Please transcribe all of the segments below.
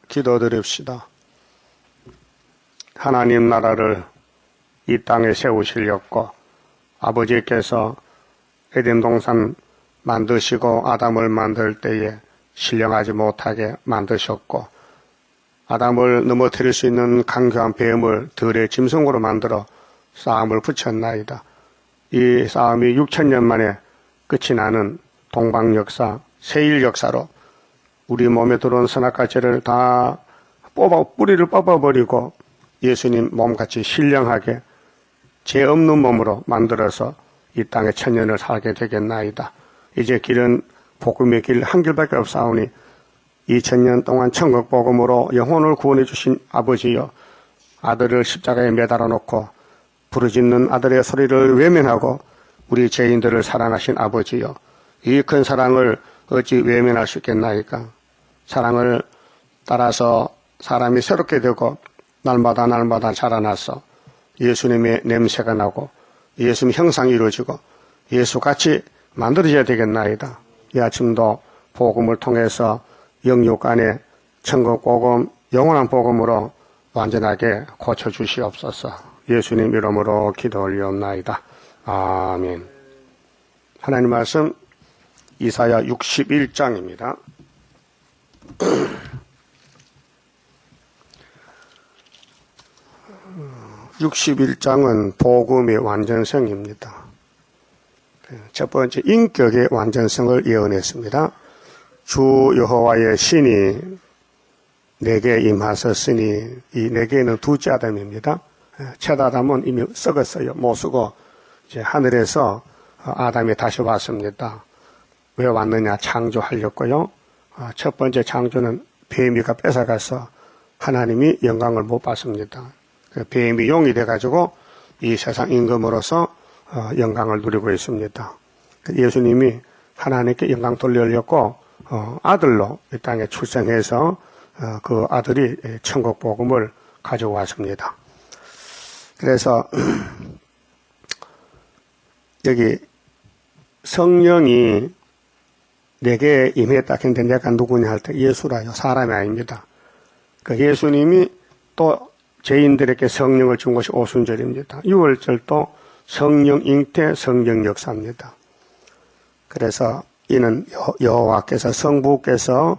기도드립시다. 하나님 나라를 이 땅에 세우시려고 아버지께서 에덴 동산 만드시고 아담을 만들 때에 신령하지 못하게 만드셨고, 아담을 넘어뜨릴 수 있는 강교한 뱀을 들의 짐승으로 만들어 싸움을 붙였나이다. 이 싸움이 6,000년 만에 끝이 나는 동방 역사, 세일 역사로 우리 몸에 들어온 선악과죄를 다 뿌리를 뽑아버리고 예수님 몸같이 신령하게 죄 없는 몸으로 만들어서 이 땅에 천년을 살게 되겠나이다. 이제 길은 복음의 길 한 길밖에 없사오니 2000년 동안 천국 복음으로 영혼을 구원해 주신 아버지여, 아들을 십자가에 매달아 놓고 부르짖는 아들의 소리를 외면하고 우리 죄인들을 사랑하신 아버지여, 이 큰 사랑을 어찌 외면할 수 있겠나이까? 사랑을 따라서 사람이 새롭게 되고 날마다 자라나서 예수님의 냄새가 나고 예수님 형상이 이루어지고 예수같이 만들어져야 되겠나이다. 이 아침도 복음을 통해서 영육 안에 천국 복음, 영원한 복음으로 완전하게 고쳐주시옵소서. 예수님 이름으로 기도 올리옵나이다. 아멘. 하나님 말씀 이사야 61장입니다. 61장은 복음의 완전성입니다. 첫 번째, 인격의 완전성을 예언했습니다. 주 여호와의 신이 내게 임하셨으니, 이 내게는 둘째 아담입니다. 첫 아담은 이미 썩었어요. 못 쓰고 이제 하늘에서 아담이 다시 왔습니다. 왜 왔느냐? 창조하려고요. 첫 번째 창조는 뱀이가 뺏어가서 하나님이 영광을 못 받습니다. 그 뱀이 용이 돼가지고 이 세상 임금으로서 영광을 누리고 있습니다. 예수님이 하나님께 영광 돌리려고 아들로 이 땅에 출생해서 그 아들이 천국 복음을 가져왔습니다. 그래서 여기 성령이 내게 임했다 했는데 내가 누구냐 할 때 예수라요. 사람이 아닙니다. 그 예수님이 또 죄인들에게 성령을 준 것이 오순절입니다. 6월절도 성령 잉태, 성령 역사입니다. 그래서 이는 여호와께서 성부께서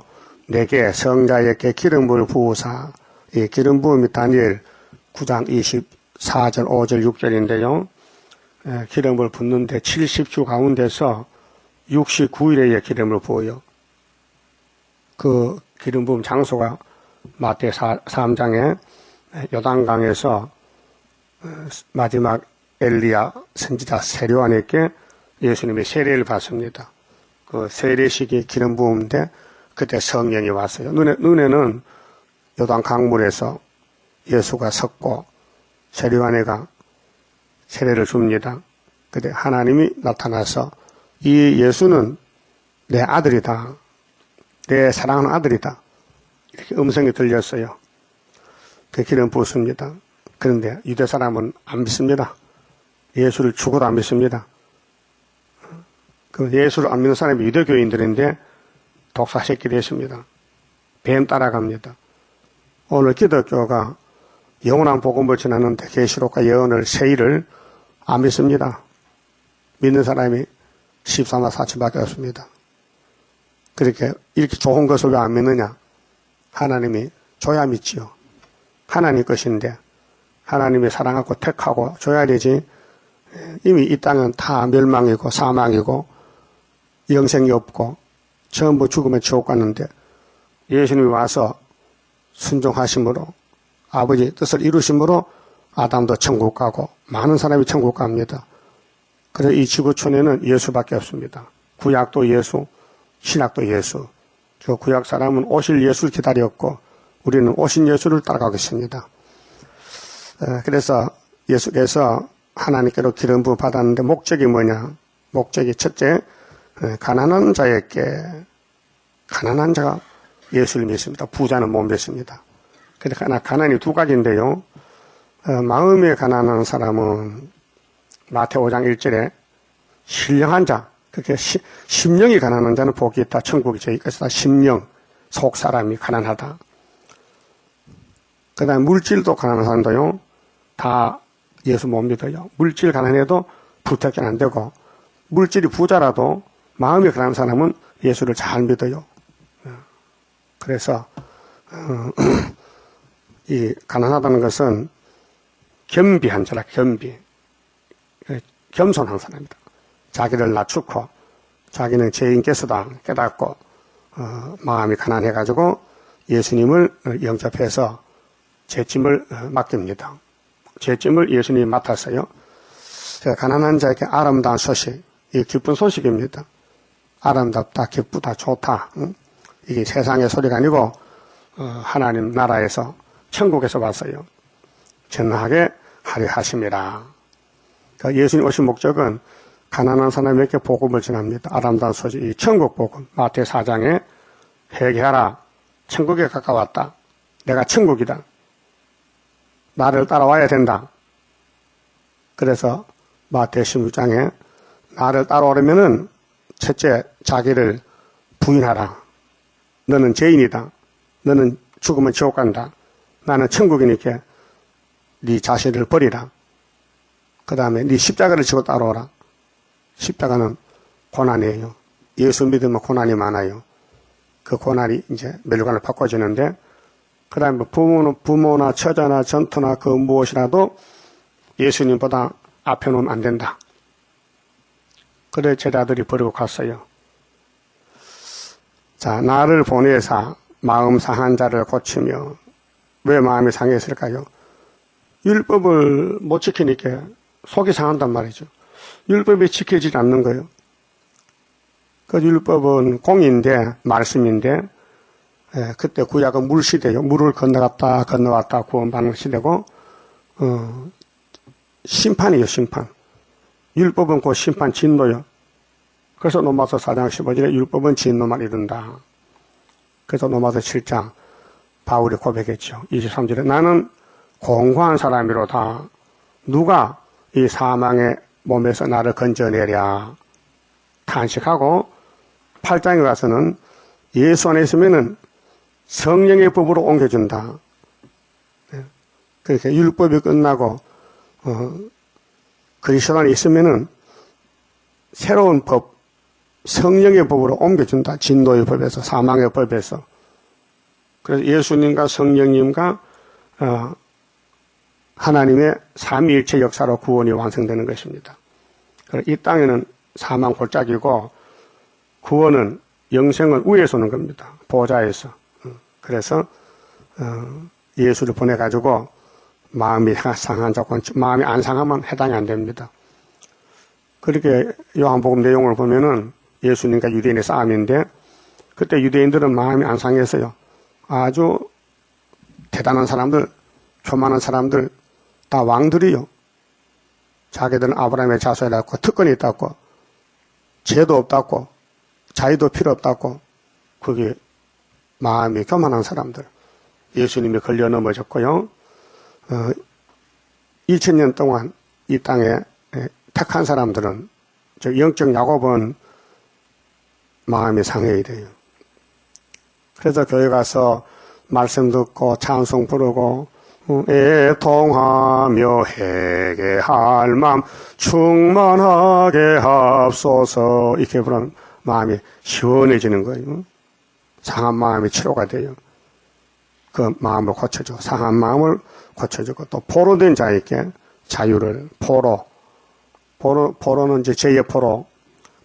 내게 성자에게 기름을 부으사, 이 기름 부음이 다니엘 9장 24절, 5절, 6절인데요. 기름을 붓는데 70주 가운데서 69일에 기름을 부어요. 그 기름 부음 장소가 마태 3장에 요단강에서 마지막 엘리야 선지자 세례요한에게 예수님이 세례를 받습니다. 그 세례식이 기름 부음인데 그때 성령이 왔어요. 눈에는 요단 강물에서 예수가 섰고 세례요한이가 세례를 줍니다. 그때 하나님이 나타나서 이 예수는 내 아들이다. 내 사랑하는 아들이다. 이렇게 음성이 들렸어요. 그 기름 부었습니다. 그런데 유대 사람은 안 믿습니다. 예수를 죽어도 안 믿습니다. 그 예수를 안 믿는 사람이 유대교인들인데 독사 새끼 됐습니다. 뱀 따라갑니다. 오늘 기독교가 영원한 복음을 전하는데 계시록과 예언을 세일을 안 믿습니다. 믿는 사람이 14나 4천밖에 없습니다. 그렇게 이렇게 좋은 것을 왜 안 믿느냐? 하나님이 줘야 믿지요. 하나님 것인데 하나님이 사랑하고 택하고 줘야 되지. 이미 이 땅은 다 멸망이고 사망이고 영생이 없고 전부 죽으면 지옥 갔는데 예수님이 와서 순종하심으로 아버지 뜻을 이루심으로 아담도 천국 가고 많은 사람이 천국 갑니다. 그래서 이 지구촌에는 예수밖에 없습니다. 구약도 예수, 신약도 예수. 저 구약 사람은 오실 예수를 기다렸고 우리는 오신 예수를 따라가고 있습니다. 그래서 예수께서 하나님께로 기름 부음 받았는데 목적이 뭐냐? 목적이 첫째, 가난한 자가 예수를 믿습니다. 부자는 못 믿습니다. 그러니까 가난이 두 가지인데요. 마음에 가난한 사람은 마태 5장 1절에 신령한 자, 그렇게 심령이 가난한 자는 복이 있다. 천국이 저희 것이다. 심령, 속 사람이 가난하다. 그 다음에 물질도 가난한 사람도요, 다 예수 못 믿어요. 물질 가난해도 부탁이 안 되고, 물질이 부자라도 마음이 가난한 사람은 예수를 잘 믿어요. 그래서, 이 가난하다는 것은 겸비한 자라, 겸비. 겸손한 사람이다. 자기를 낮추고, 자기는 죄인께서다 깨닫고, 마음이 가난해가지고 예수님을 영접해서 죄짐을 맡깁니다. 죄짐을 예수님이 맡았어요. 가난한 자에게 아름다운 소식, 이 기쁜 소식입니다. 아름답다, 기쁘다, 좋다. 이게 세상의 소리가 아니고 하나님 나라에서 천국에서 왔어요. 전하게 하려 하심이라. 그러니까 예수님 오신 목적은 가난한 사람에게 복음을 전합니다. 아름다운 소식, 이 천국 복음. 마태 4장에 회개하라. 천국에 가까웠다. 내가 천국이다. 나를 따라와야 된다. 그래서 마태 16장에 나를 따라오려면은 첫째 자기를 부인하라. 너는 죄인이다. 너는 죽으면 지옥 간다. 나는 천국이니까 네 자신을 버리라. 그 다음에 네 십자가를 지고 따라오라. 십자가는 고난이에요. 예수 믿으면 고난이 많아요. 그 고난이 이제 멸류관을 바꿔주는데, 그 다음에 부모나 처자나 전투나 그 무엇이라도 예수님보다 앞에 놓으면 안 된다. 그래 제자들이 버리고 갔어요. 자, 나를 보내사 마음 상한 자를 고치며. 왜 마음이 상했을까요? 율법을 못 지키니까 속이 상한단 말이죠. 율법이 지켜지지 않는 거예요. 그 율법은 공인데, 말씀인데, 그때 구약은 물시대요. 물을 건너갔다 건너왔다 구원받는 시대고, 심판이에요, 심판. 율법은 곧 심판, 진노요. 그래서 로마서 4장 15절에 율법은 진노만 이룬다. 그래서 로마서 7장 바울이 고백했죠. 23절에 나는 공고한 사람이로다. 누가 이 사망의 몸에서 나를 건져내랴. 탄식하고 8장에 가서는 예수 안에 있으면은 성령의 법으로 옮겨준다. 그렇게 율법이 끝나고 그리스도 안에 있으면은 새로운 법, 성령의 법으로 옮겨준다. 진노의 법에서, 사망의 법에서. 그래서 예수님과 성령님과 하나님의 삼위일체 역사로 구원이 완성되는 것입니다. 이 땅에는 사망 골짜기고 구원은 영생은 위에서 오는 겁니다. 보좌에서. 그래서 예수를 보내가지고 마음이 상한 자, 마음이 안 상하면 해당이 안 됩니다. 그렇게 요한복음 내용을 보면은 예수님과 유대인의 싸움인데, 그때 유대인들은 마음이 안 상했어요. 아주 대단한 사람들, 교만한 사람들, 다 왕들이요. 자기들은 아브라함의 자손이라고, 특권이 있다고, 죄도 없다고, 자유도 필요 없다고, 그게 마음이 교만한 사람들. 예수님이 걸려 넘어졌고요. 2000년 동안 이 땅에 택한 사람들은, 즉 영적 야곱은 마음이 상해야 돼요. 그래서 교회 가서 말씀 듣고 찬송 부르고 애통하며 회개할 마음 충만하게 합소서 이렇게 부르면 마음이 시원해지는 거예요. 상한 마음이 치료가 돼요. 그 마음을 고쳐줘. 상한 마음을 고쳐주고 또 포로된 자에게 자유를 포로는 이제 죄의 포로,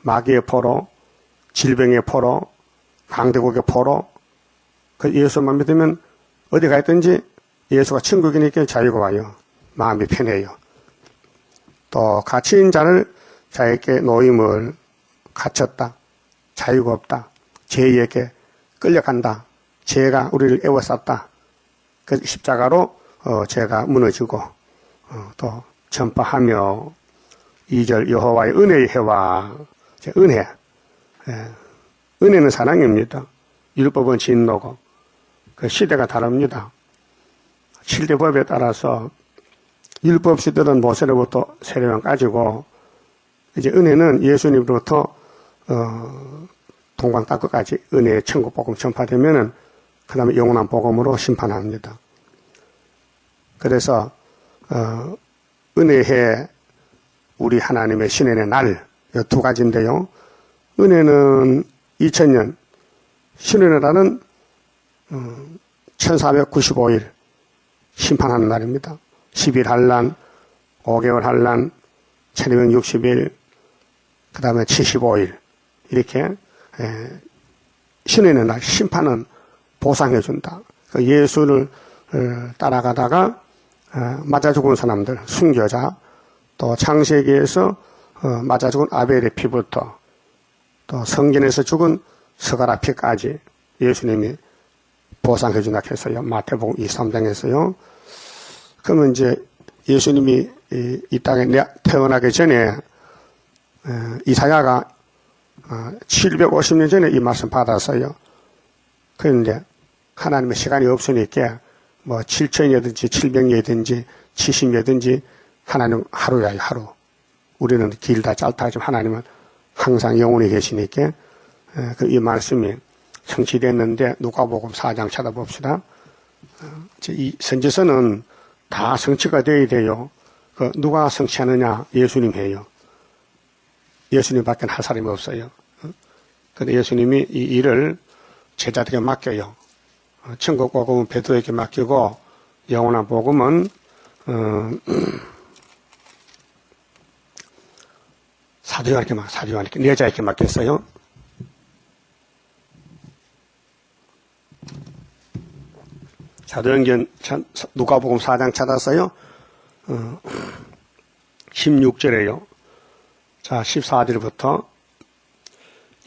마귀의 포로, 질병의 포로, 강대국의 포로. 그 예수만 믿으면 어디 가 있든지 예수가 천국이니까 자유가 와요. 마음이 편해요. 또 갇힌 자를 자에게 노임을 갇혔다. 자유가 없다. 죄에게 끌려간다. 죄가 우리를 애워쌌다. 그 십자가로 죄가 무너지고 또 전파하며 2절 여호와의 은혜의 해와 은혜. 은혜는 사랑입니다. 율법은 진노고 그 시대가 다릅니다. 7대 법에 따라서 율법 시대는 모세로부터 세례만까지고 이제 은혜는 예수님으로부터 동방 땅끝까지 은혜의 천국 복음 전파되면은 그 다음에 영원한 복음으로 심판합니다. 그래서 은혜해 우리 하나님의 신년의 날, 이 두 가지인데요. 은혜는 2000년, 신년의 날은 1495일 심판하는 날입니다. 10일 한란, 5개월 한란, 1260일, 그 다음에 75일 이렇게 신년의 날 심판은 보상해준다. 그 예수를 따라가다가 맞아 죽은 사람들, 순교자, 또 창세기에서 맞아 죽은 아벨의 피부터 또 성전에서 죽은 스가랴 피까지 예수님이 보상해준다 했어요. 마태복음 23장에서요. 그러면 이제 예수님이 이 땅에 태어나기 전에 이사야가 750년 전에 이 말씀 받았어요. 그런데 하나님의 시간이 없으니까 뭐 7천이든지 700년이든지 70년이든지 하나님 하루야 하루. 우리는 길다 짧다 하지만 하나님은 항상 영원히 계시니까 이 말씀이 성취됐는데 누가복음 4장 찾아봅시다. 이 선지서는 다 성취가 되어야 돼요. 누가 성취하느냐? 예수님 해요. 예수님밖에 할 사람이 없어요. 근데 예수님이 이 일을 제자들에게 맡겨요. 천국 복음은 베드로에게 맡기고 영원한 복음은 사도 요한에게 여자에게 맡겼어요. 사도행전 누가복음 4장 찾았어요. 16절에요. 자, 14절부터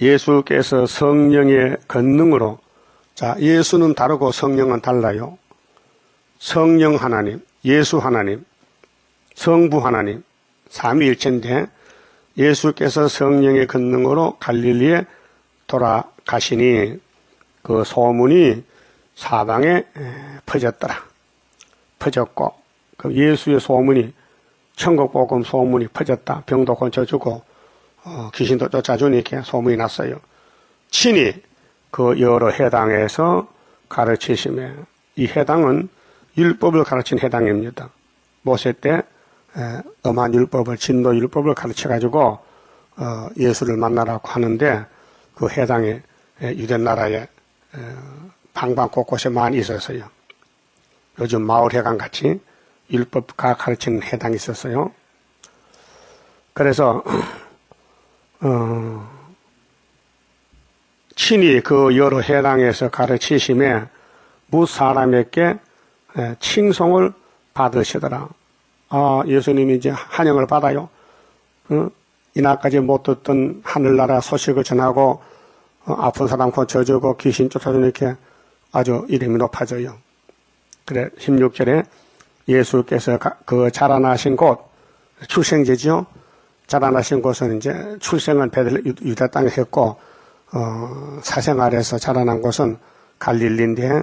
예수께서 성령의 권능으로, 자, 예수는 다르고 성령은 달라요. 성령 하나님, 예수 하나님, 성부 하나님, 삼위일체인데 예수께서 성령의 권능으로 갈릴리에 돌아가시니 그 소문이 사방에 퍼졌더라. 퍼졌고 그 예수의 소문이 천국복음 소문이 퍼졌다. 병도 고쳐주고 귀신도 쫓아주니까 소문이 났어요. 친히 그 여러 해당에서 가르치시며 이 해당은 율법을 가르친 해당입니다. 모세 때 엄한 율법을 진도 율법을 가르쳐가지고 예수를 만나라고 하는데 그 해당에 유대 나라에 방방 곳곳에 많이 있었어요. 요즘 마을회관 같이 율법 가르치는 해당이 있었어요. 그래서 친히 그 여러 해당에서 가르치심에 무 사람에게 칭송을 받으시더라. 아, 예수님이 이제 환영을 받아요. 이날까지 못 듣던 하늘나라 소식을 전하고 아픈 사람 고쳐주고 귀신 쫓아주니까 아주 이름이 높아져요. 그래 16절에 예수께서 그 자라나신 곳 출생지죠. 자라나신 곳은 이제 출생은 유대 땅에 했고 사생활에서 자라난 곳은 갈릴리인데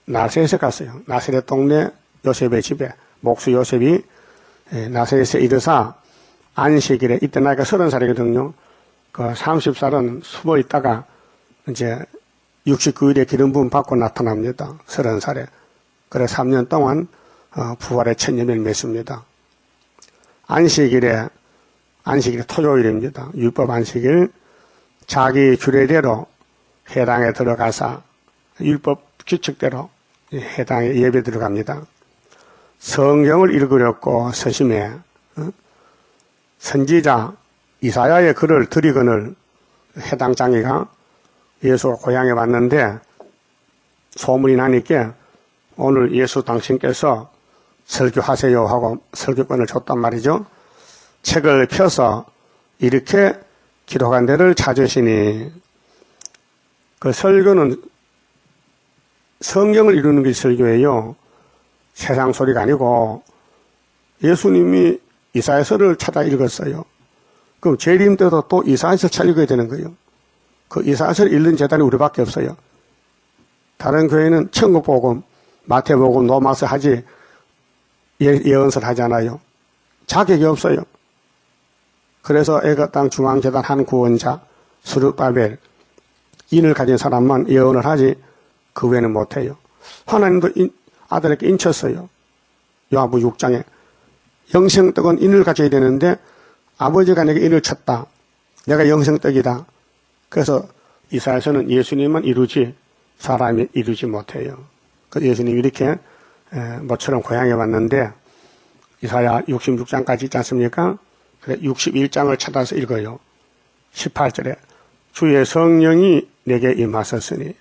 나사렛에 갔어요. 나사렛 동네 요셉의 집에 목수 요셉이 나사렛에 이르사 안식일에 이때 나이가 30살이거든요. 그 30살은 숨어 있다가 이제 69일에 기름 부음 받고 나타납니다. 30살에. 그래 3년 동안 부활의 천년을 맺습니다. 안식일에 토요일입니다. 율법 안식일 자기 규례대로 회당에 들어가서 율법 규칙대로 회당에 예배 들어갑니다. 성경을 읽으려고 서심해 선지자 이사야의 글을 드리거늘 해당 장이가 예수가 고향에 왔는데 소문이 나니까 오늘 예수 당신께서 설교하세요 하고 설교권을 줬단 말이죠. 책을 펴서 이렇게 기록한 데를 찾으시니 그 설교는 성경을 이루는 게 설교예요. 세상 소리가 아니고 예수님이 이사야서를 찾아 읽었어요. 그럼 재림 때도 또 이사야서 찾아 읽어야 되는 거예요. 그 이사야서를 읽는 재단이 우리밖에 없어요. 다른 교회는 천국복음, 마태복음, 로마서 하지 예언서를 하잖아요. 자격이 없어요. 그래서 애가 땅 중앙재단 한 구원자 스룹바벨 인을 가진 사람만 예언을 하지 그 외에는 못해요. 하나님도 아들에게 인쳤어요. 요한복음 6장에 영생떡은 인을 가져야 되는데 아버지가 내게 인을 쳤다. 내가 영생떡이다. 그래서 이사야서는 예수님만 이루지 사람이 이루지 못해요. 그래서 예수님이 이렇게 모처럼 고향에 왔는데 이사야 66장까지 있지 않습니까? 그래 61장을 찾아서 읽어요. 18절에 주의 성령이 내게 임하셨으니.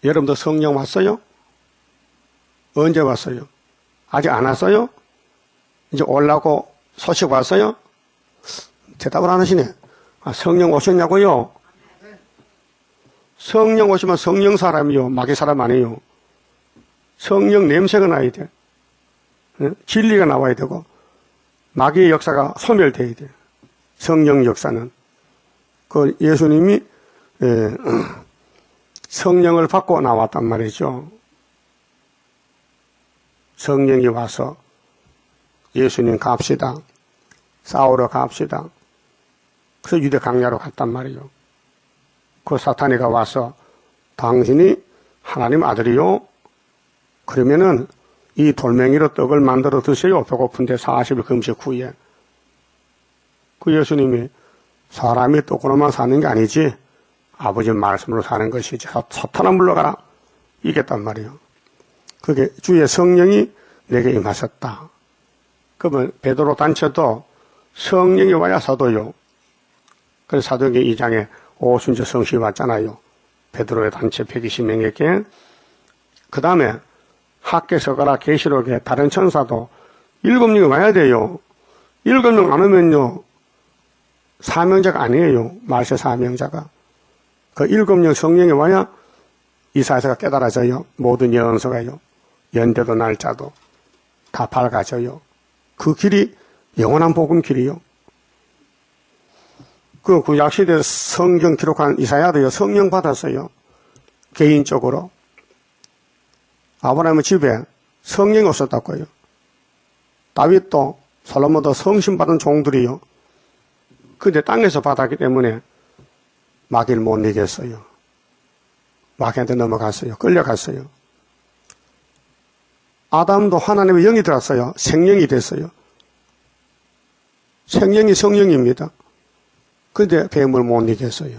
여러분도 성령 왔어요? 언제 왔어요? 아직 안 왔어요? 이제 오려고 소식 왔어요? 대답을 안 하시네. 성령 오셨냐고요? 성령 오시면 성령 사람이요. 마귀 사람 아니에요. 성령 냄새가 나야 돼. 진리가 나와야 되고 마귀의 역사가 소멸돼야 돼. 성령 역사는. 그 예수님이 성령을 받고 나왔단 말이죠. 성령이 와서 예수님 갑시다. 싸우러 갑시다. 그래서 유대 강야로 갔단 말이죠. 그 사탄이가 와서 당신이 하나님 아들이요? 그러면은 이 돌멩이로 떡을 만들어 드세요. 배고픈데 40일 금식 후에. 그 예수님이 사람이 떡으로만 사는 게 아니지 아버지 말씀으로 사는 것이지. 사탄아 물러가라. 이겼단 말이에요. 그게 주의 성령이 내게 임하셨다. 그러면 베드로 단체도 성령이 와야 사도요. 그래서 사도행전 2장에 오순절 성신이 왔잖아요. 베드로의 단체 120명에게. 그 다음에 학개서가라 계시록에 다른 천사도 7명이 와야 돼요. 7명 안 오면요. 사명자가 아니에요. 말세 사명자가. 그 7명 성령이 와야 이사야서가 깨달아져요. 모든 예언서가요. 연대도 날짜도 다 밝아져요. 그 길이 영원한 복음 길이요. 그 구약시대 성경 기록한 이사야도요. 성령 받았어요. 개인적으로. 아브라함의 집에 성령이 없었다고요. 다윗도 솔로몬도 성신 받은 종들이요. 근데 땅에서 받았기 때문에 마귀를 못 이겼어요. 마귀한테 넘어갔어요. 끌려갔어요. 아담도 하나님의 영이 들었어요. 생명이 됐어요. 생명이 성령입니다. 근데 뱀을 못 이겼어요.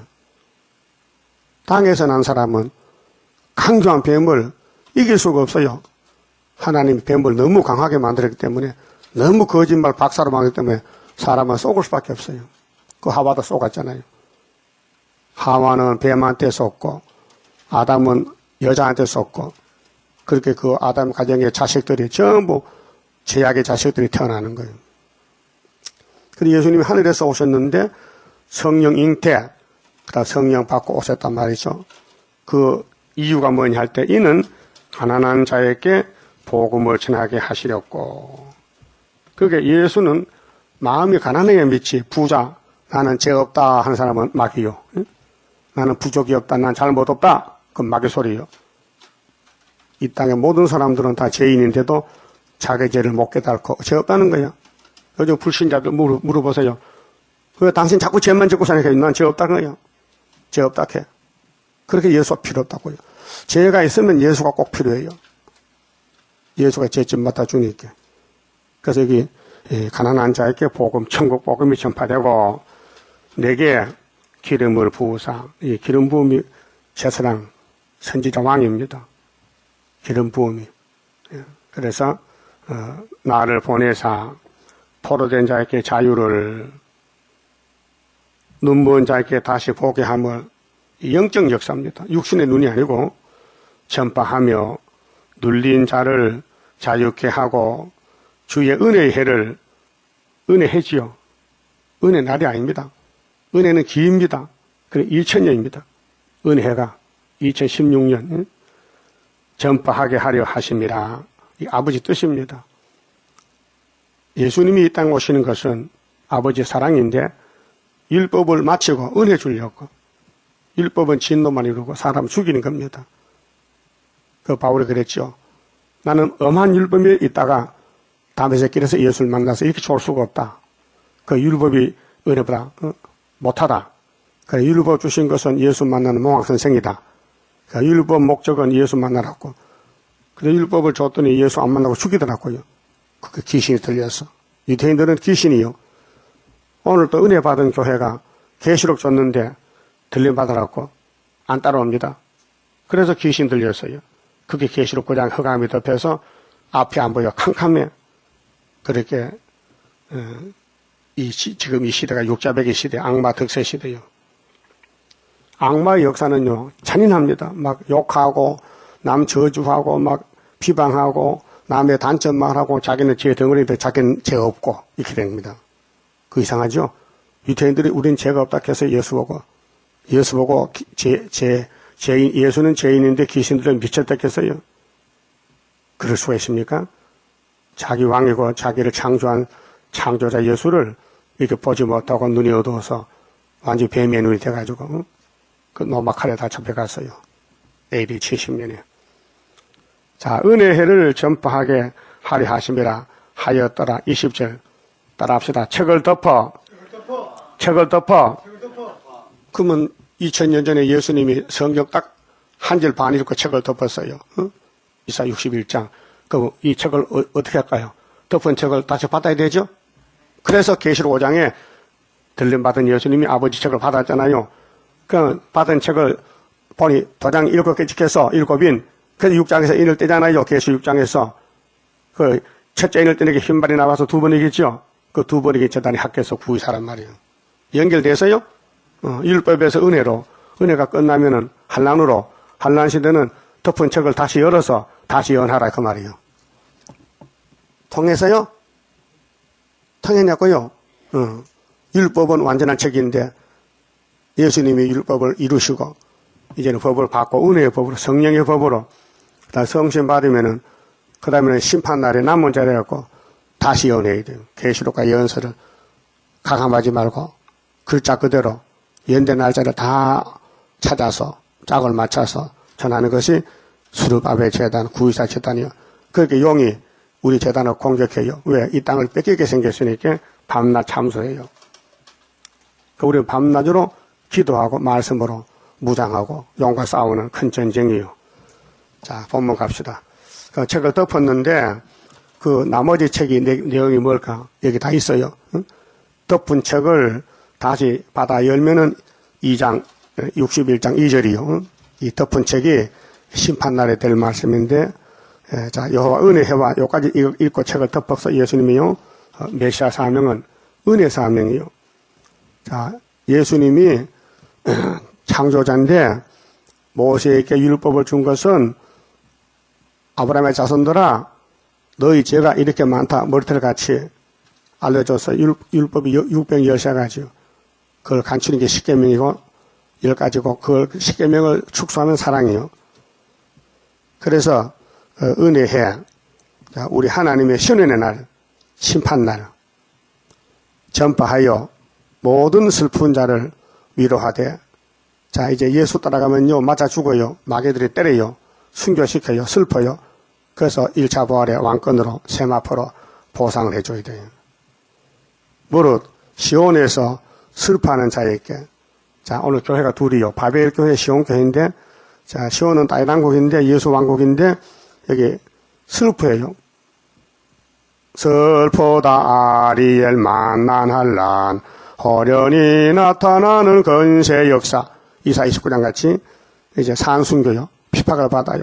땅에서 난 사람은 강조한 뱀을 이길 수가 없어요. 하나님이 뱀을 너무 강하게 만들었기 때문에 너무 거짓말 박사로 만들기 때문에 사람은 속을 수밖에 없어요. 그 하와도 속았잖아요. 하와는 뱀한테 속고 아담은 여자한테 속고 그렇게 그 아담 가정의 자식들이 전부 제약의 자식들이 태어나는 거예요. 그래서 예수님이 하늘에서 오셨는데 성령 잉태, 그다음 성령 받고 오셨단 말이죠. 그 이유가 뭐냐 할 때 이는 가난한 자에게 복음을 전하게 하시렸고, 그게 예수는 마음이 가난해야 믿지. 부자, 나는 죄 없다 하는 사람은 마귀요. 나는 부족이 없다, 난 잘못 없다, 그건 마귀 소리요. 이 땅의 모든 사람들은 다 죄인인데도 자기 죄를 못 깨닫고 죄 없다는 거야. 요즘 불신자들 물어보세요. 왜 당신 자꾸 죄만 짓고 사니까 난 죄 없다는 거야. 죄 없다 해. 그렇게 예수가 필요 없다고요. 죄가 있으면 예수가 꼭 필요해요. 예수가 죄집 맡아주니까. 그래서 여기 가난한 자에게 복음, 천국 복음이 전파되고 내게 기름을 부으사. 이 기름 부음이 제사장 선지자 왕입니다. 기름 부음이. 그래서 나를 보내사 포로된 자에게 자유를, 눈먼 자에게 다시 보게 함을, 영적 역사입니다. 육신의 눈이 아니고 전파하며 눌린 자를 자유케 하고 주의 은혜의 해를, 은혜 해지요. 은혜 날이 아닙니다. 은혜는 기입니다. 그래 2000년입니다. 은혜가 2016년 전파하게 하려 하심이라. 이 아버지 뜻입니다. 예수님이 이 땅에 오시는 것은 아버지 사랑인데 율법을 마치고 은혜 주려고. 율법은 진노만 이루고 사람 죽이는 겁니다. 그 바울이 그랬죠. 나는 엄한 율법에 있다가 다메섹길에서 예수를 만나서 이렇게 좋을 수가 없다. 그 율법이 은혜보다 못하다. 그 율법 주신 것은 예수 만나는 몽학선생이다. 그 율법 목적은 예수 만나라고. 그래서 율법을 줬더니 예수 안 만나고 죽이더라고요. 그 귀신이 들려서. 유대인들은 귀신이요. 오늘 또 은혜 받은 교회가 계시록 줬는데 들림 받아갖고 안 따라옵니다. 그래서 귀신 들렸어요. 그게 계시록 그냥 흑암이 덮여서 앞이 안 보여 캄캄해. 그렇게 지금 이 시대가 육자백의 시대, 악마 득세 시대요. 악마의 역사는요 잔인합니다. 막 욕하고 남 저주하고 막 비방하고 남의 단점 말하고 자기는 죄 덩어리인데 자기는 죄 없고 이렇게 됩니다. 그 이상하죠? 유대인들이 우린 죄가 없다 해서 예수 보고 죄인, 예수는 죄인인데 귀신들은 미쳤다 했어요. 그럴 수가 있습니까? 자기 왕이고 자기를 창조한 창조자 예수를 이렇게 보지 못하고 눈이 어두워서 완전히 뱀의 눈이 돼가지고 그 노마칼에 다 잡혀갔어요. AD 70년에. 자, 은혜해를 전파하게 하리 하심이라 하였더라. 20절 따라합시다. 책을 덮어. 그러면 2000년 전에 예수님이 성경 딱 한 절 반 읽고 책을 덮었어요. 이사 61장. 그럼 이 책을 어떻게 할까요? 덮은 책을 다시 받아야 되죠? 그래서 계시록 5장에 들림받은 예수님이 아버지 책을 받았잖아요. 그 받은 책을 보니 도장 7개 찍혀서 7인. 그래서 6장에서 인을 떼잖아요. 계시 6장에서. 그 첫째 인을 떼는 게 흰발이 나와서 2번이겠죠? 그 2번이게 재단이 합해서 구의사란 말이에요. 연결돼서요? 율법에서 은혜로, 은혜가 끝나면은 환란으로, 환란 시대는 덮은 책을 다시 열어서 다시 연하라 그 말이에요. 통해서요? 통했냐고요? 율법은 완전한 책인데 예수님이 율법을 이루시고 이제는 법을 받고 은혜의 법으로 성령의 법으로 다 성신 받으면은 그 다음에는 심판날에 남은 자를 갖고 다시 연해야 돼요. 계시록과 예언서를 가감하지 말고 글자 그대로 연대 날짜를 다 찾아서 짝을 맞춰서 전하는 것이 수르바벨 재단, 구의사 재단이요. 그렇게 용이 우리 재단을 공격해요. 왜? 이 땅을 뺏기게 생겼으니까 밤낮 참소해요. 우리는 밤낮으로 기도하고 말씀으로 무장하고 용과 싸우는 큰 전쟁이에요. 자, 본문 갑시다. 그 책을 덮었는데 그 나머지 책이 내용이 뭘까? 여기 다 있어요. 덮은 책을 다시 받아 열면은 2장, 61장 2절이요. 이 덮은 책이 심판날에 될 말씀인데, 자, 여호와 은혜해와 여기까지 읽고 책을 덮어서 예수님이요. 메시아 사명은 은혜 사명이요. 자, 예수님이 창조자인데 모세에게 율법을 준 것은 아브라함의 자손들아 너희 죄가 이렇게 많다 머리털같이 알려줘서 율법이 613가지요. 그걸 간추는 게 10계명이고 10가지고 그걸 10계명을 축소하면 사랑이요. 그래서 은혜해 우리 하나님의 신원의 날 심판날 전파하여 모든 슬픈 자를 위로하되 자 이제 예수 따라가면요 맞아 죽어요. 마귀들이 때려요. 순교시켜요. 슬퍼요. 그래서 1차 부활의 왕권으로 세마포로 보상을 해줘야 돼요. 무릇 시온에서 슬퍼하는 자에게 자 오늘 교회가 둘이요. 바벨 교회 시온 교회인데 자 시온은 다윗 왕국인데 예수 왕국인데 여기 슬퍼해요. 슬퍼다 아리엘 만난 한란 호련히 나타나는 건세 역사 이사 29장 같이 이제 산순교요. 핍박을 받아요.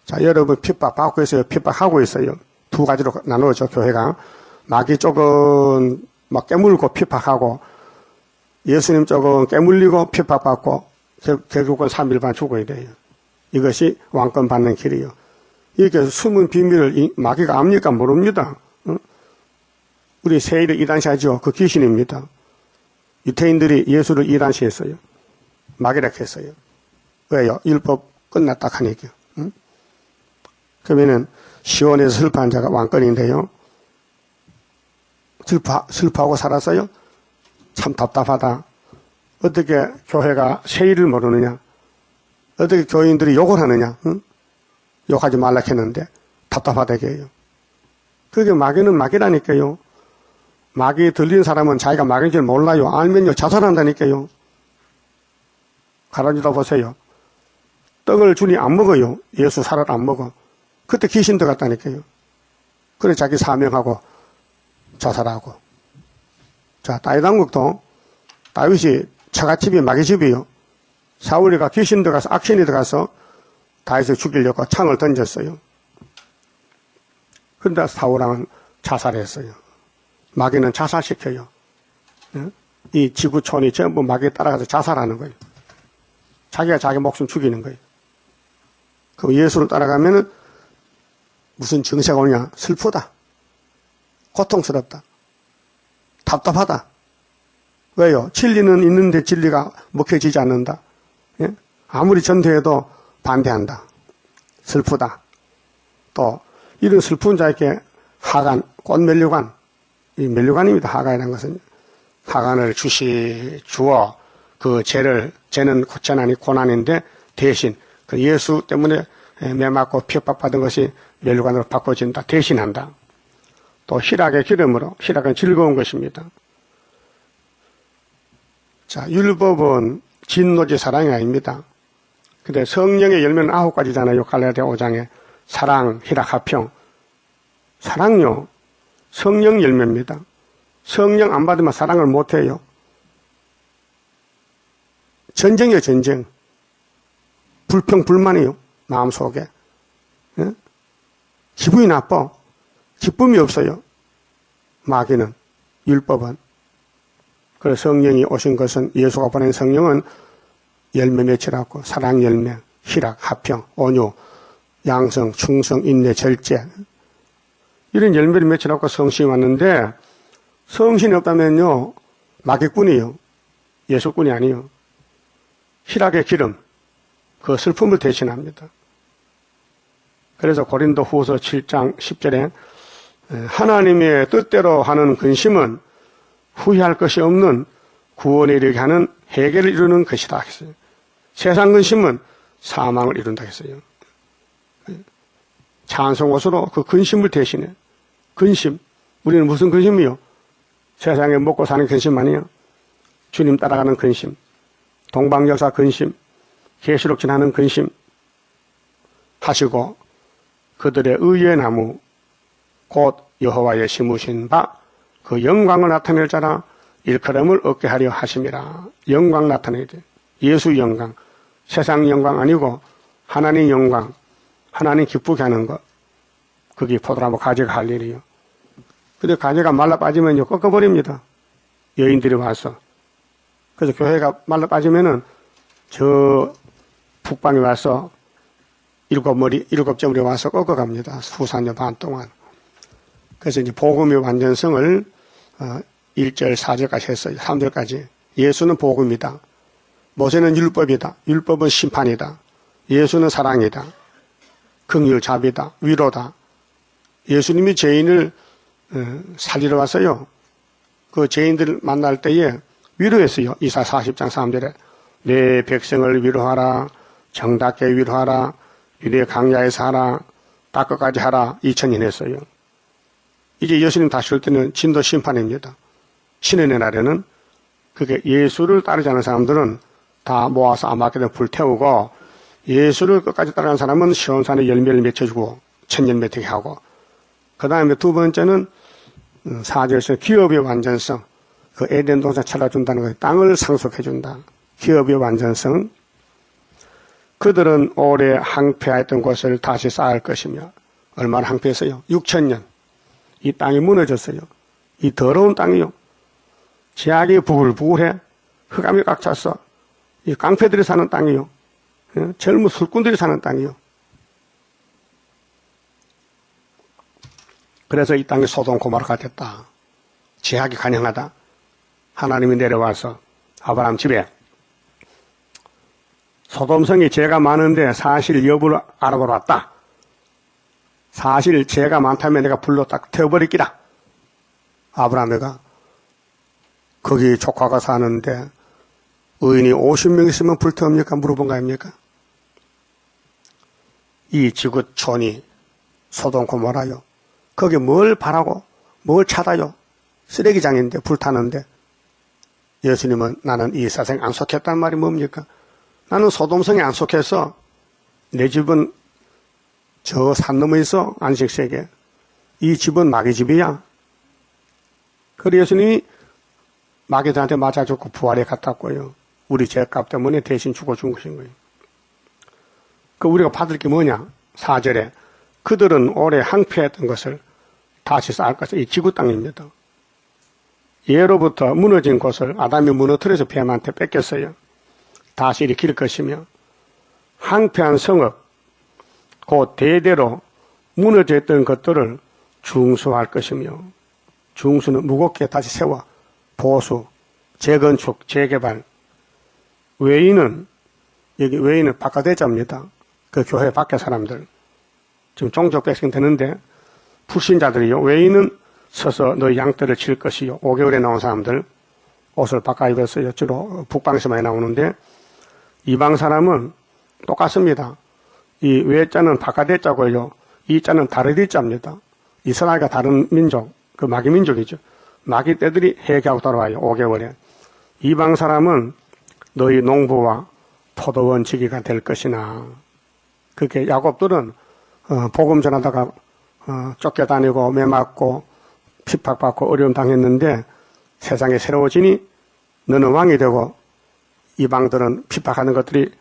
자 여러분 핍박 받고 있어요. 핍박하고 있어요. 두 가지로 나누어져 교회가. 마귀 쪽은 막 깨물고 핍박하고 예수님 쪽은 깨물리고 핍박받고 결국은 3일 반 죽어야 돼요. 이것이 왕권 받는 길이에요. 이렇게 숨은 비밀을 마귀가 압니까? 모릅니다. 우리 세일을 이단시하죠. 그 귀신입니다. 유태인들이 예수를 이단시했어요. 마귀라 했어요. 왜요? 율법 끝났다 하니까. 그러면은 시온에서 슬퍼한 자가 왕권인데요. 슬퍼하고 살았어요? 참 답답하다. 어떻게 교회가 세일을 모르느냐? 어떻게 교인들이 욕을 하느냐? 욕하지 말라 했는데 답답하다게 해요. 그게 마귀는 마귀라니까요. 마귀 들린 사람은 자기가 마귀인 줄 몰라요. 알면요 자살한다니까요. 가라지다 보세요. 떡을 주니 안 먹어요. 예수 살을 안 먹어. 그때 귀신 들어갔다니까요. 그래 자기 사명하고 자살하고. 자, 다윗 왕국도 다윗이 처갓집이 마귀집이요. 사울이가 귀신 들어가서 악신이 들어가서 다윗을 죽이려고 창을 던졌어요. 그런데 사울왕은 자살했어요. 마귀는 자살시켜요. 이 지구촌이 전부 마귀에 따라가서 자살하는 거예요. 자기가 자기 목숨 죽이는 거예요. 그럼 예수를 따라가면은 무슨 증세가 오냐? 슬프다. 고통스럽다. 답답하다. 왜요? 진리는 있는데 진리가 먹혀지지 않는다. 예? 아무리 전도해도 반대한다. 슬프다. 또 이런 슬픈 자에게 하간, 꽃면류관, 이 면류관입니다. 하간이라는 것은 하간을 주어 그 죄는 고난이 고난인데 대신 그 예수 때문에 매 맞고 핍박받은 것이 면류관으로 바꿔진다. 대신한다. 또 희락의 기름으로, 희락은 즐거운 것입니다. 자, 율법은 진노지 사랑이 아닙니다. 근데 성령의 열매는 9가지잖아요. 갈라디아 5장에 사랑, 희락, 화평. 사랑요, 성령 열매입니다. 성령 안 받으면 사랑을 못해요. 전쟁이요, 전쟁. 불평, 불만이요, 마음속에. 예? 기분이 나빠. 기쁨이 없어요. 마귀는, 율법은. 그래서 성령이 오신 것은, 예수가 보낸 성령은 열매 맺히라고, 사랑 열매, 희락, 화평, 온유, 양성, 충성, 인내, 절제. 이런 열매를 맺히라고 성신이 왔는데, 성신이 없다면요, 마귀꾼이요. 예수꾼이 아니요. 희락의 기름, 그 슬픔을 대신합니다. 그래서 고린도 후서 7장 10절에 하나님의 뜻대로 하는 근심은 후회할 것이 없는 구원에 이르게 하는 해결을 이루는 것이다 했어요. 세상 근심은 사망을 이룬다 했어요. 찬송옷으로 그 근심을 대신해. 근심. 우리는 무슨 근심이요? 세상에 먹고 사는 근심 아니에요. 주님 따라가는 근심. 동방역사 근심. 계시록 지나는 근심 하시고 그들의 의의 나무 곧 여호와의 심으신 바 그 영광을 나타낼 자라 일컬음을 얻게 하려 하심이라. 영광 나타내야 돼. 예수 영광. 세상 영광 아니고 하나님 영광. 하나님 기쁘게 하는 것. 그게 포도나무 가지가 할 일이요. 근데 가지가 말라 빠지면요 꺾어버립니다. 여인들이 와서. 그래서 교회가 말라 빠지면은 저 북방에 와서 일곱 점으로 와서 꺾어갑니다. 후산여 반 동안. 그래서 이제 복음의 완전성을 1절, 4절까지 했어요. 3절까지. 예수는 복음이다. 모세는 율법이다. 율법은 심판이다. 예수는 사랑이다. 긍휼, 자비다. 위로다. 예수님이 죄인을 살리러 왔어요. 그 죄인들을 만날 때에 위로했어요. 이사 40장 3절에 내 백성을 위로하라. 정답게 위로하라. 유대 강야에서 하라. 닦아까지 하라. 2000년 했어요. 이제 예수님 다시 올 때는 진도 심판입니다. 신의 날에는 그게 예수를 따르지 않은 사람들은 다 모아서 아마겟돈 불 태우고 예수를 끝까지 따르는 사람은 시온산에 열매를 맺혀주고 천년 맺히게 하고 그 다음에 두 번째는 4절에서 기업의 완전성 그 에덴 동산 찾아준다는 거예요. 땅을 상속해준다. 기업의 완전성 그들은 오래 항폐하였던 곳을 다시 쌓을 것이며 얼마나 항폐했어요? 6000년. 이 땅이 무너졌어요. 이 더러운 땅이요. 제약이 부글부글해. 흑암이 꽉 찼어. 이 깡패들이 사는 땅이요. 젊은 술꾼들이 사는 땅이요. 그래서 이 땅이 소돔 고모라가 됐다. 제약이 간영하다. 하나님이 내려와서 아브라함 집에 소돔성이 죄가 많은데 사실 여부를 알아보러 왔다. 사실 죄가 많다면 내가 불로 딱 태워버리기라. 아브라함이가 거기 조카가 사는데 의인이 50명 있으면 불태웁니까? 물어본 거 아닙니까? 이 지구촌이 소돔 고모라요. 거기 뭘 바라고 뭘 찾아요? 쓰레기장인데 불타는데 예수님은 나는 이 세상에 안 속했단 말이 뭡니까? 나는 소돔성에 안 속해서 내 집은 저 산 넘어 있어 안식세계 이 집은 마귀 집이야. 그래서 예수님이 마귀들한테 맞아 죽고 부활에 갔다고요. 우리 죄값 때문에 대신 죽어 준 것인 거예요. 그 우리가 받을 게 뭐냐? 4절에 그들은 오래 항폐했던 것을 다시 쌓을 것을 이 지구 땅입니다. 예로부터 무너진 곳을 아담이 무너뜨려서 뱀한테 뺏겼어요. 다시 일으킬 것이며 항폐한 성읍 곧 대대로 무너져 있던 것들을 중수할 것이며 중수는 무겁게 다시 세워 보수, 재건축, 재개발. 외인은 여기 외인은 바깥대자입니다. 그 교회 밖의 사람들. 지금 종족 백성 되는데 불신자들이요. 외인은 서서 너희 양떼를 칠 것이요. 5개월에 나온 사람들 옷을 바꿔 입었어요. 주로 북방에서 많이 나오는데 이방 사람은 똑같습니다. 이 외자는 바깥대자고요. 이 자는 다르디자입니다. 이스라엘과 다른 민족, 그 마귀 민족이죠. 마귀 떼들이 회개하고 돌아와요. 5개월에. 이방 사람은 너희 농부와 포도원 지기가 될 것이나 그렇게 야곱들은 복음 전하다가 쫓겨다니고 매맞고 핍박받고 어려움 당했는데 세상에 새로워지니 너는 왕이 되고 이방들은 핍박하는 것들이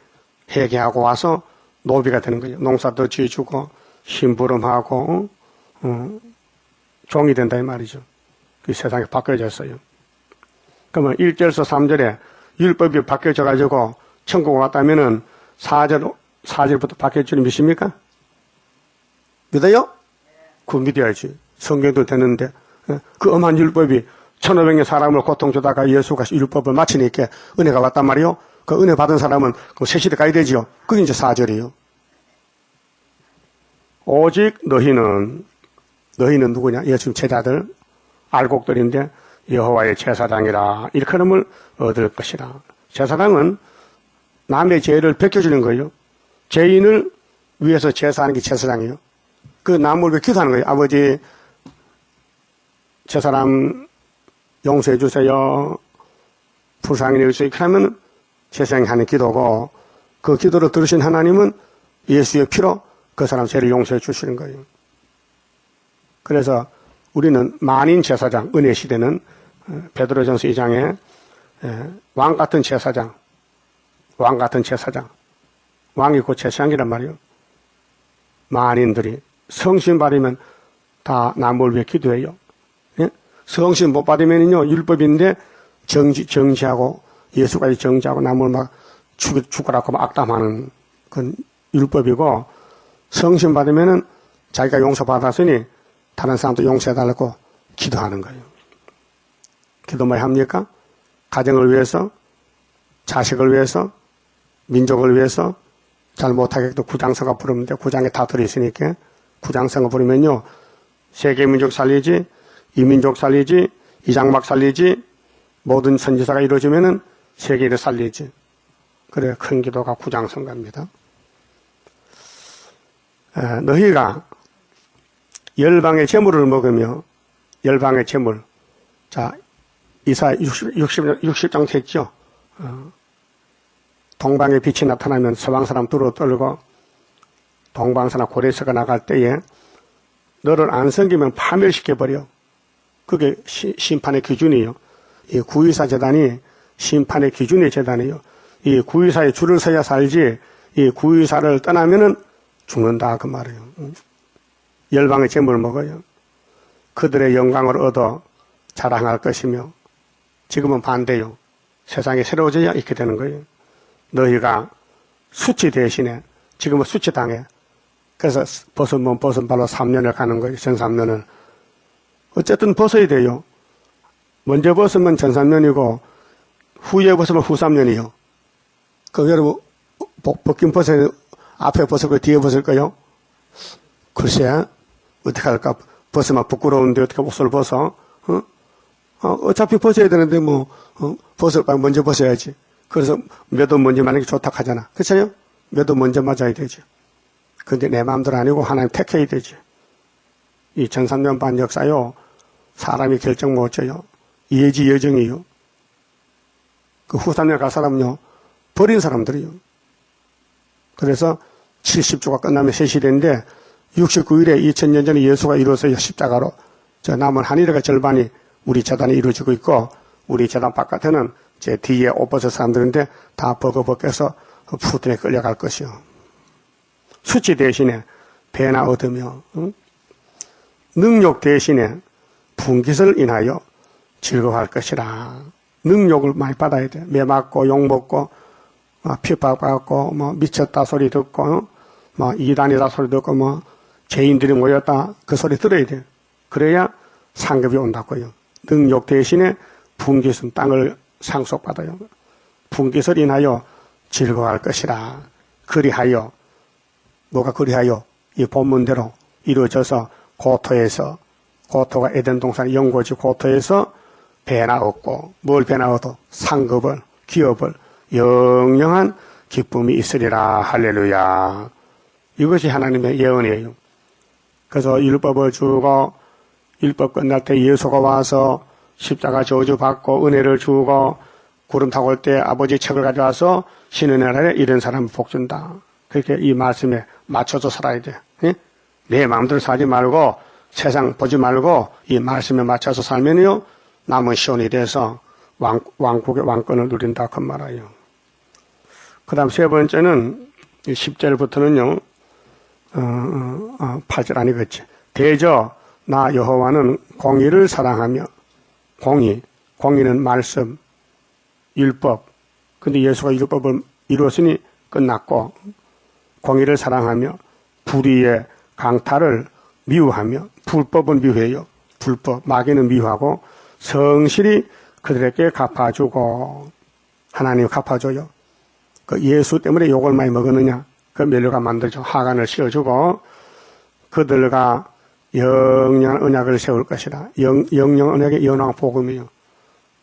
회개하고 와서 노비가 되는 거예요. 농사도 지어주고 심부름하고 종이 된다 이 말이죠. 그 세상이 바뀌어졌어요. 그러면 1절에서 3절에 율법이 바뀌어져가지고 천국 왔다면은 4절부터 바뀔 줄 믿습니까? 믿어요? 그거 믿어야지. 성경도 되는데 그 엄한 율법이 1500년 사람을 고통주다가 예수가 율법을 마치니까 은혜가 왔단 말이요. 그 은혜 받은 사람은 그 새시대 가야 되지요. 그게 이제 4절이에요. 오직 너희는 누구냐? 예수님 제자들 알곡들인데 여호와의 제사장이라 일컬음을 얻을 것이라. 제사장은 남의 죄를 벗겨주는 거예요. 죄인을 위해서 제사하는 게 제사장이에요. 그 남을 위해 기도하는 거예요. 아버지 저 사람 용서해 주세요. 불쌍히 여기세요. 이렇게 하면 제사장이 하는 기도고 그 기도를 들으신 하나님은 예수의 피로 그 사람 죄를 용서해 주시는 거예요. 그래서 우리는 만인 제사장, 은혜 시대는 베드로전서 2장에 왕 같은 제사장, 왕이 곧 제사장이란 말이에요. 만인들이 성신 받으면 다 남을 위해 기도해요. 예? 성신 못 받으면요 율법인데 정지하고 예수가 정지하고 남을 막 죽으라고 막 악담하는 그건 율법이고 성신 받으면은 자기가 용서받았으니 다른 사람도 용서해달라고 기도하는 거예요. 기도 뭐 합니까? 가정을 위해서, 자식을 위해서, 민족을 위해서, 잘 못하게도 구장성가 부르면 돼. 구장에 다 들어있으니까 구장성가 부르면요 세계민족 살리지, 이민족 살리지, 이장막 살리지, 모든 선지사가 이루어지면은 세계를 살리지. 그래 큰 기도가 구장성가입니다. 너희가 열방의 재물을 먹으며 열방의 재물. 자, 이사 60장 됐죠. 동방의 빛이 나타나면 서방 사람 두루 떨고 동방사나 고레서가 나갈 때에 너를 안 섬기면 파멸시켜버려. 그게 심판의 기준이에요. 이 구의사 재단이 심판의 기준의 재단이에요. 이 구의사에 줄을 서야 살지 이 구의사를 떠나면은 죽는다 그 말이에요. 열방의 재물을 먹어요. 그들의 영광을 얻어 자랑할 것이며 지금은 반대요. 세상이 새로워져야 이렇게 되는 거예요. 너희가 수치 대신에 지금은 수치 당해. 그래서 벗으면 벗은 발로 3년을 가는 거예요. 전 3년을. 어쨌든 벗어야 돼요. 먼저 벗으면 전 3년이고 후에 벗으면 후 3년이요. 그럼 여러분 벗긴 벗어야 앞에 벗을 거예요? 뒤에 벗을 거예요? 글쎄 어떻게 할까? 벗으면 부끄러운데 어떻게 옷을 벗어? 어차피 벗어야 되는데 벗을 바에 먼저 벗어야지. 그래서 몇 원 먼저 맞는 게 좋다 하잖아. 그렇죠? 몇 원 먼저 맞아야 되지. 근데 내 마음대로 아니고 하나님 택해야 되지. 이 1300년 반 역사요. 사람이 결정 못 져요. 예지 여정이요. 그 후 3년 갈 사람은요. 버린 사람들이요. 그래서 70주가 끝나면 새 시대인데 69일에 2000년 전에 예수가 이루어서 십자가로 저 남은 하늘의 절반이 우리 재단이 이루어지고 있고 우리 재단 바깥에는 제 뒤에 옷 벗은 사람들인데 다 버거벗겨서 푸드에 끌려갈 것이요. 수치 대신에 배나 얻으며 능욕 대신에 분깃을 인하여 즐거워할 것이라. 능욕을 많이 받아야 돼. 매 맞고 욕 먹고 핍박받고 미쳤다 소리 듣고 이단이다 소리 듣고 죄인들이 모였다 그 소리 들어야 돼. 그래야 상급이 온다고요. 능욕 대신에 분깃은 땅을 상속받아요. 분깃을 인하여 즐거워할 것이라. 그리하여 뭐가 그리하여 이 본문대로 이루어져서 고토에서 고토가 에덴 동산 영고지 고토에서 배나 얻고 뭘 배나 얻어? 상급을 기업을 영영한 기쁨이 있으리라. 할렐루야. 이것이 하나님의 예언이에요. 그래서 율법을 주고 율법 끝날 때 예수가 와서 십자가 저주받고 은혜를 주고 구름 타고 올 때 아버지 책을 가져와서 쉬는 날에 이런 사람을 복준다. 그렇게 이 말씀에 맞춰서 살아야 돼. 내 마음대로 살지 말고 세상 보지 말고 이 말씀에 맞춰서 살면요 남은 시온이 돼서 왕국의 왕권을 누린다 그 말이에요. 그 다음 세 번째는 10절부터는요 8절 아니겠지. 대저 나 여호와는 공의를 사랑하며 공의는 말씀 율법. 근데 예수가 율법을 이루었으니 끝났고 공의를 사랑하며 불의의 강탈을 미워하며 불법은 미워해요. 불법 마귀는 미워하고 성실히 그들에게 갚아주고 하나님 갚아줘요. 그 예수 때문에 욕을 많이 먹었느냐? 그 멸류관 만들죠. 하간을 씌워주고 그들과 영영한 언약을 세울 것이라. 영영 언약의 연왕 복음이요.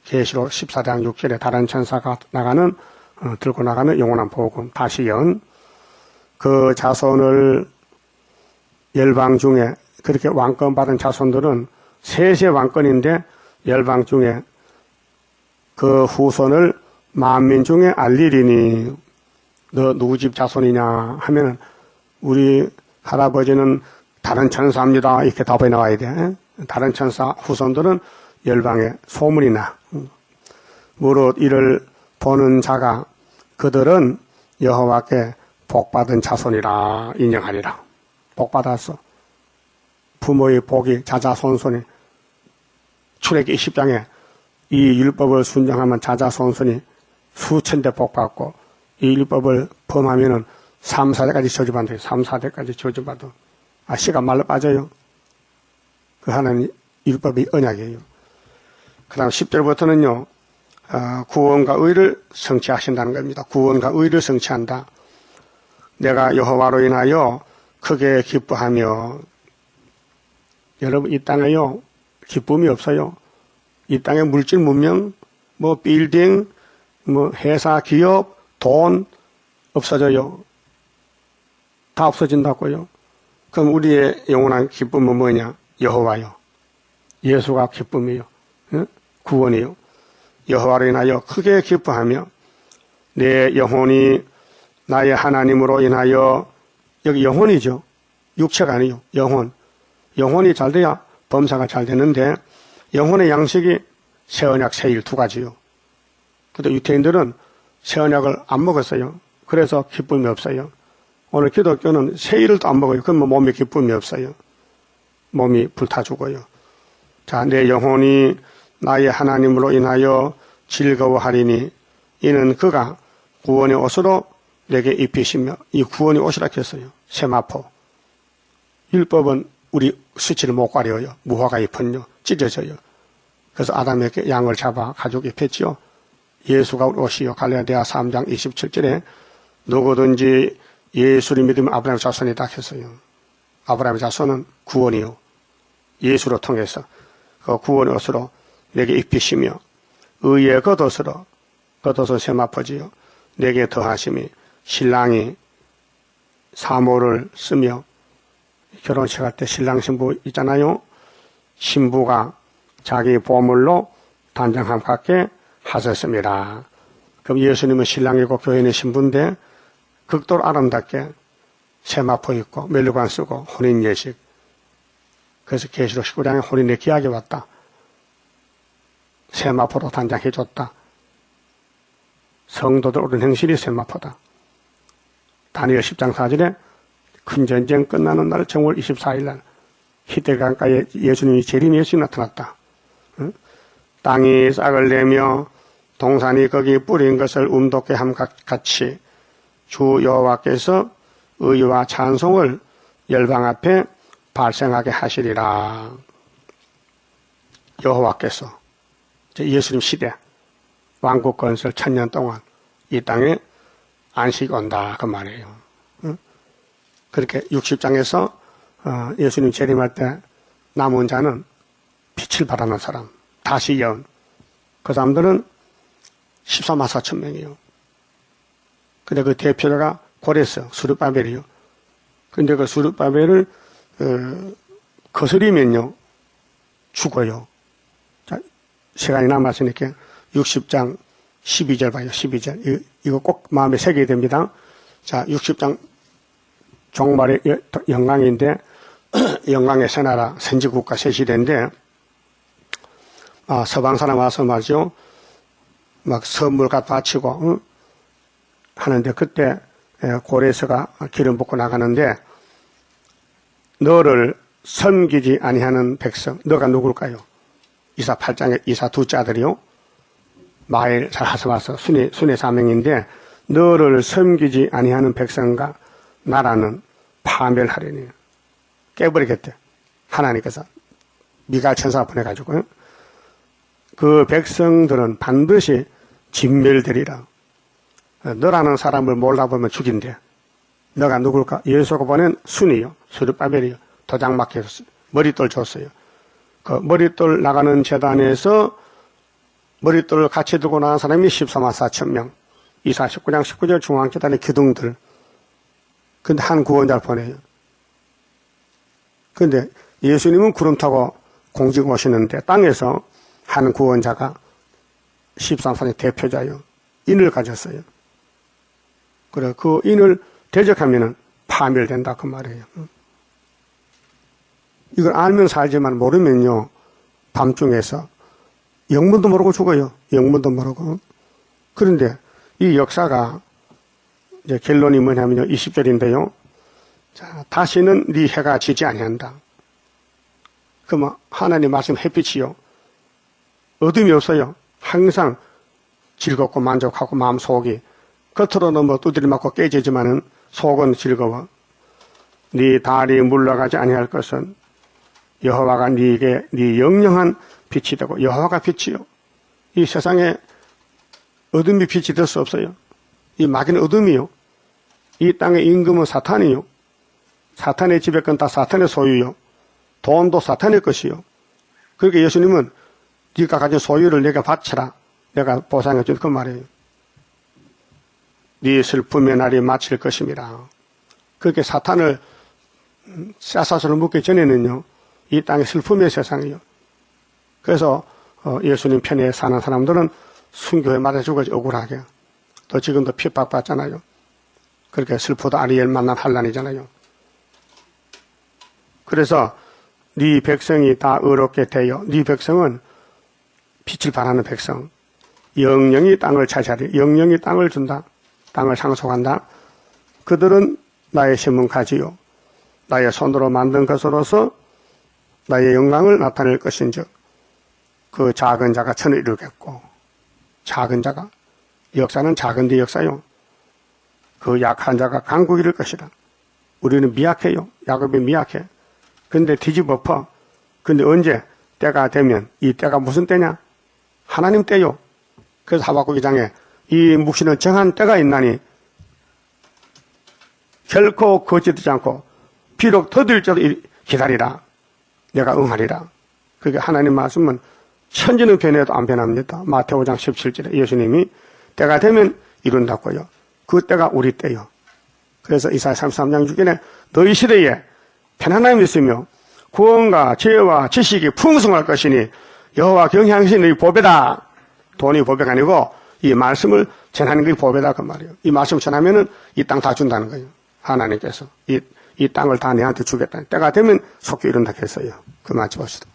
계시록 14장 6절에 다른 천사가 들고 나가는 영원한 복음. 다시 그 자손을 열방 중에 그렇게 왕권 받은 자손들은 셋의 왕권인데 열방 중에 그 후손을 만민 중에 알리리니 너 누구 집 자손이냐 하면은 우리 할아버지는 다른 천사입니다. 이렇게 답이 나와야 돼. 다른 천사 후손들은 열방에 소문이 나. 무릇 이를 보는 자가 그들은 여호와께 복받은 자손이라 인정하리라. 복받았어. 부모의 복이 자자손손이 출애기 20장에 이 율법을 순종하면 자자손손이 수천 대 복받고 이 율법을 범하면은 3, 4대까지 저주받아요. 3, 4대까지 저주받아. 씨가 말로 빠져요. 그 하나님 율법이 언약이에요. 그 다음 10절부터는요, 구원과 의를 성취하신다는 겁니다. 구원과 의를 성취한다. 내가 여호와로 인하여 크게 기뻐하며, 여러분, 이 땅에요, 기쁨이 없어요. 이 땅에 물질 문명, 빌딩, 회사, 기업, 돈, 없어져요. 다 없어진다고요. 그럼 우리의 영원한 기쁨은 뭐냐? 여호와요. 예수가 기쁨이요. 구원이요. 여호와로 인하여 크게 기뻐하며 내 영혼이 나의 하나님으로 인하여, 여기 영혼이죠. 육체가 아니요. 영혼. 영혼이 잘 돼야 범사가 잘 되는데 영혼의 양식이 새언약, 새일 두 가지요. 근데 유태인들은 새언약을 안 먹었어요. 그래서 기쁨이 없어요. 오늘 기독교는 새일을 또 안 먹어요. 그러면 몸에 기쁨이 없어요. 몸이 불타 죽어요. 자, 내 영혼이 나의 하나님으로 인하여 즐거워하리니 이는 그가 구원의 옷으로 내게 입히시며, 이 구원의 옷이라 했어요. 세마포. 율법은 우리 수치를 못 가려요. 무화과 잎은요 찢어져요. 그래서 아담에게 양을 잡아 가죽 입혔지요. 예수가 우리 옷이요. 갈라디아 3장 27절에 누구든지 예수를 믿으면 아브라함의 자손이다 했어요. 아브라함의 자손은 구원이요. 예수로 통해서 그 구원의 옷으로 내게 입히시며 의의 겉옷으로 겉옷은 세마포지요. 내게 더하심이 신랑이 사모를 쓰며 결혼식 할 때 신랑 신부 있잖아요. 신부가 자기 보물로 단장함과 함께 하셨습니다. 그럼 예수님은 신랑이고 교회는 신부인데 극도로 아름답게 세마포 있고 멜루관 쓰고 혼인 예식. 그래서 계시록 19장에 혼인의 기약이 왔다. 세마포로 단장해줬다. 성도들 옳은 행실이 세마포다. 다니엘 10장 4절에 큰 전쟁 끝나는 날 정월 24일 날 히데강가에 예수님이 재림 예수님이 나타났다. 응? 땅이 싹을 내며 동산이 거기 뿌린 것을 움돋게 함 같이 주 여호와께서 의와 찬송을 열방 앞에 발생하게 하시리라. 여호와께서 예수님 시대 왕국 건설 1000년 동안 이 땅에 안식이 온다 그 말이에요. 응? 그렇게 60장에서 예수님 재림할 때 남은 자는 빛을 바라는 사람, 다시 연. 그 사람들은 14만 4천 명이에요. 근데 그 대표자가 고레스, 수르바벨이요. 근데 그 수르바벨을 거스리면요 죽어요. 자, 시간이 남았으니까 60장 12절 봐요. 12절. 이거 꼭 마음에 새겨야 됩니다. 자, 60장 종말의 영광인데 영광의 새나라 선지국가 새시대인데 서방 사람 와서 말이죠. 막 선물 갖다 바치고 응? 하는데 그때 고레스가 기름 붓고 나가는데 너를 섬기지 아니하는 백성 너가 누굴까요? 이사 8장에 이사 둘째 아들이요. 마엘 살하스와서 순의 사명인데 너를 섬기지 아니하는 백성과 나라는 파멸하려니 깨버리겠대. 하나님께서 미가엘 천사가 보내가지고 그 백성들은 반드시 진멸되리라. 너라는 사람을 몰라보면 죽인대. 너가 누굴까? 예수가 보낸 순이요. 수르바벨이요. 도장 막혀서 머릿돌 줬어요. 그 머릿돌 나가는 재단에서 머릿돌을 같이 들고 나간 사람이 14만 4천 명. 이사 19장 19절 중앙재단의 기둥들. 근데 한 구원자를 보내요. 근데 예수님은 구름 타고 공직 오시는데 땅에서 한 구원자가 13산의 대표자요. 인을 가졌어요. 그래, 그 인을 대적하면은 파멸된다. 그 말이에요. 이걸 알면 살지만 모르면요. 밤중에서 영문도 모르고 죽어요. 영문도 모르고. 그런데 이 역사가 이제 결론이 뭐냐면요. 20절인데요. 자, 다시는 네 해가 지지 아니한다. 그러면 하나님 말씀 햇빛이요. 어둠이 없어요. 항상 즐겁고 만족하고 마음속이 겉으로는 뭐 두드려 맞고 깨지지만은 속은 즐거워. 네 달이 물러가지 아니할 것은 여호와가 네게 네 영영한 빛이 되고 여호와가 빛이요. 이 세상에 어둠이 빛이 될 수 없어요. 이 마귀는 어둠이요. 이 땅의 임금은 사탄이요. 사탄의 지배권 다 사탄의 소유요. 돈도 사탄의 것이요. 그러니까 예수님은 네가 가진 소유를 내가 바쳐라. 내가 보상해 줄 그 말이에요. 네 슬픔의 날이 마칠 것입니다. 그렇게 사탄을 쇠사슬을 묶기 전에는요. 이 땅의 슬픔의 세상이요. 그래서 예수님 편에 사는 사람들은 순교에 맞아 죽어지 억울하게. 또 지금도 핍박받잖아요. 그렇게 슬프다 아리엘 만난 환란이잖아요. 그래서 네 백성이 다 의롭게 되어 네 백성은 빛을 발하는 백성. 영영이 땅을 차지하리. 영영이 땅을 준다. 땅을 상속한다. 그들은 나의 심은 가지요. 나의 손으로 만든 것으로서 나의 영광을 나타낼 것인즉 그 작은 자가 천을 이루겠고 작은 자가 역사는 작은데 역사요. 그 약한 자가 강국이 이룰 것이다. 우리는 미약해요. 야곱이 미약해. 근데 뒤집어 엎어. 근데 언제 때가 되면 이 때가 무슨 때냐? 하나님 때요. 그래서 하박국 2장에 이 묵시는 정한 때가 있나니 결코 거짓되지 않고 비록 더딜지라도 기다리라. 내가 응하리라. 그게 하나님 말씀은 천지는 변해도 안 변합니다. 마태오 5장 17절에 예수님이 때가 되면 이룬다고요. 그 때가 우리 때요. 그래서 이사야 33장 6절에 너희 시대에 편안함이 있으며 구원과 지혜와 지식이 풍성할 것이니 여호와 경향하신 너희 보배다. 돈이 보배가 아니고 이 말씀을 전하는 게 보배다 그 말이에요. 이 말씀을 전하면은 이 땅 다 준다는 거예요. 하나님께서 이 땅을 다 내한테 주겠다. 때가 되면 속히 이룬다 했어요. 그 맞춰 봅시다.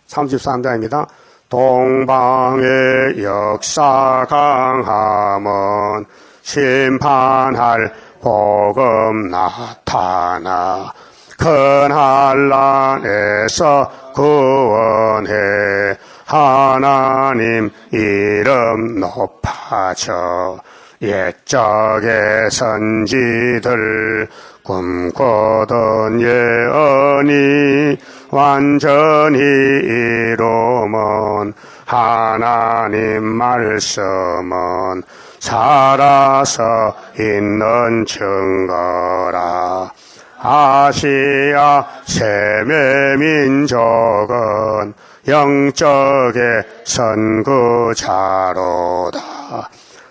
33장입니다. 동방의 역사 강함은 심판할 복음 나타나 큰 한란에서 구원해 하나님 이름 높아져 옛적의 선지들 꿈꾸던 예언이 완전히 이루면 하나님 말씀은 살아서 있는 증거라. 아시아 세계 민족은 영적의 선구자로다.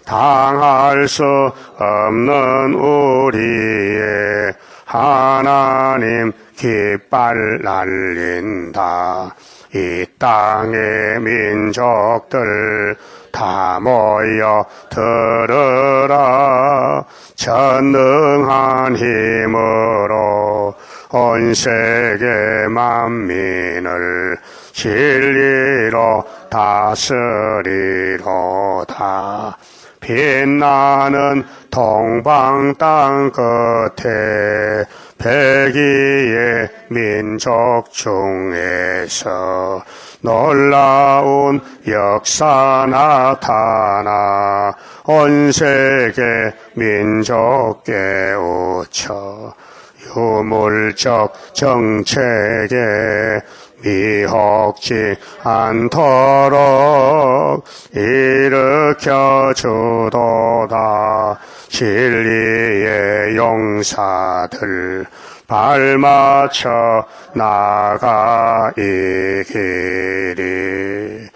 당할 수 없는 우리의 하나님 깃발 날린다. 이 땅의 민족들 다 모여 들으라. 전능한 힘으로 온 세계 만민을 진리로 다스리로다. 빛나는 동방 땅 끝에 백이의 민족 중에서 놀라운 역사 나타나 온 세계 민족 깨우쳐 유물적 정책에 미혹지 않도록 일으켜 주도다. 진리의 용사들 발맞춰 나가 이 길이.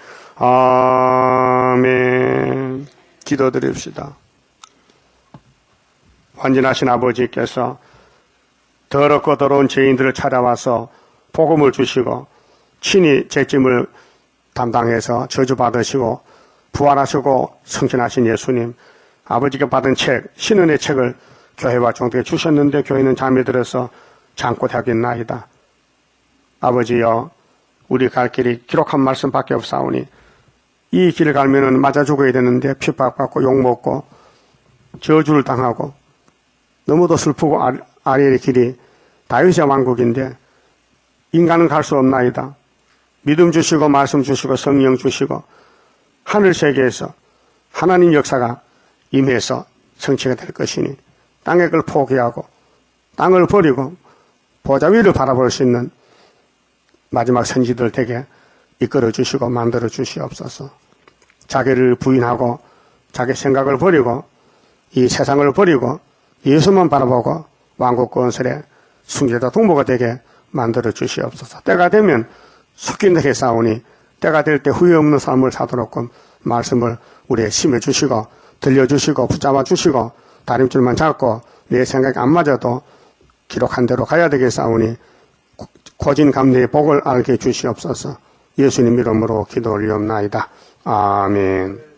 아멘. 기도드립시다. 완전하신 아버지께서 더럽고 더러운 죄인들을 찾아와서 복음을 주시고 친히 죄짐을 담당해서 저주받으시고 부활하시고 승천하신 예수님, 아버지가 받은 책, 신은의 책을 교회와 종교에 주셨는데 교회는 잠에 들어서 잠꼬대하겠나이다. 아버지여, 우리 갈 길이 기록한 말씀밖에 없사오니 이 길을 가면은 맞아 죽어야 되는데 핍박받고 욕먹고 저주를 당하고 너무도 슬프고 아리의 길이 다윗의 왕국인데 인간은 갈 수 없나이다. 믿음 주시고 말씀 주시고 성령 주시고 하늘 세계에서 하나님 역사가 임해서 성취가 될 것이니 땅의 걸 포기하고 땅을 버리고 보좌 위를 바라볼 수 있는 마지막 선지들 되게 이끌어 주시고 만들어 주시옵소서. 자기를 부인하고 자기 생각을 버리고 이 세상을 버리고 예수만 바라보고 왕국 건설에 순교자 동무가 되게 만들어 주시옵소서. 때가 되면 속긴하게 싸우니 때가 될 때 후회 없는 삶을 사도록 말씀을 우리에 심어주시고 들려주시고 붙잡아 주시고 다림줄만 잡고 내 생각이 안 맞아도 기록한 대로 가야 되겠사오니 고진감리의 복을 알게 주시옵소서. 예수님 이름으로 기도 올리옵나이다. 아멘.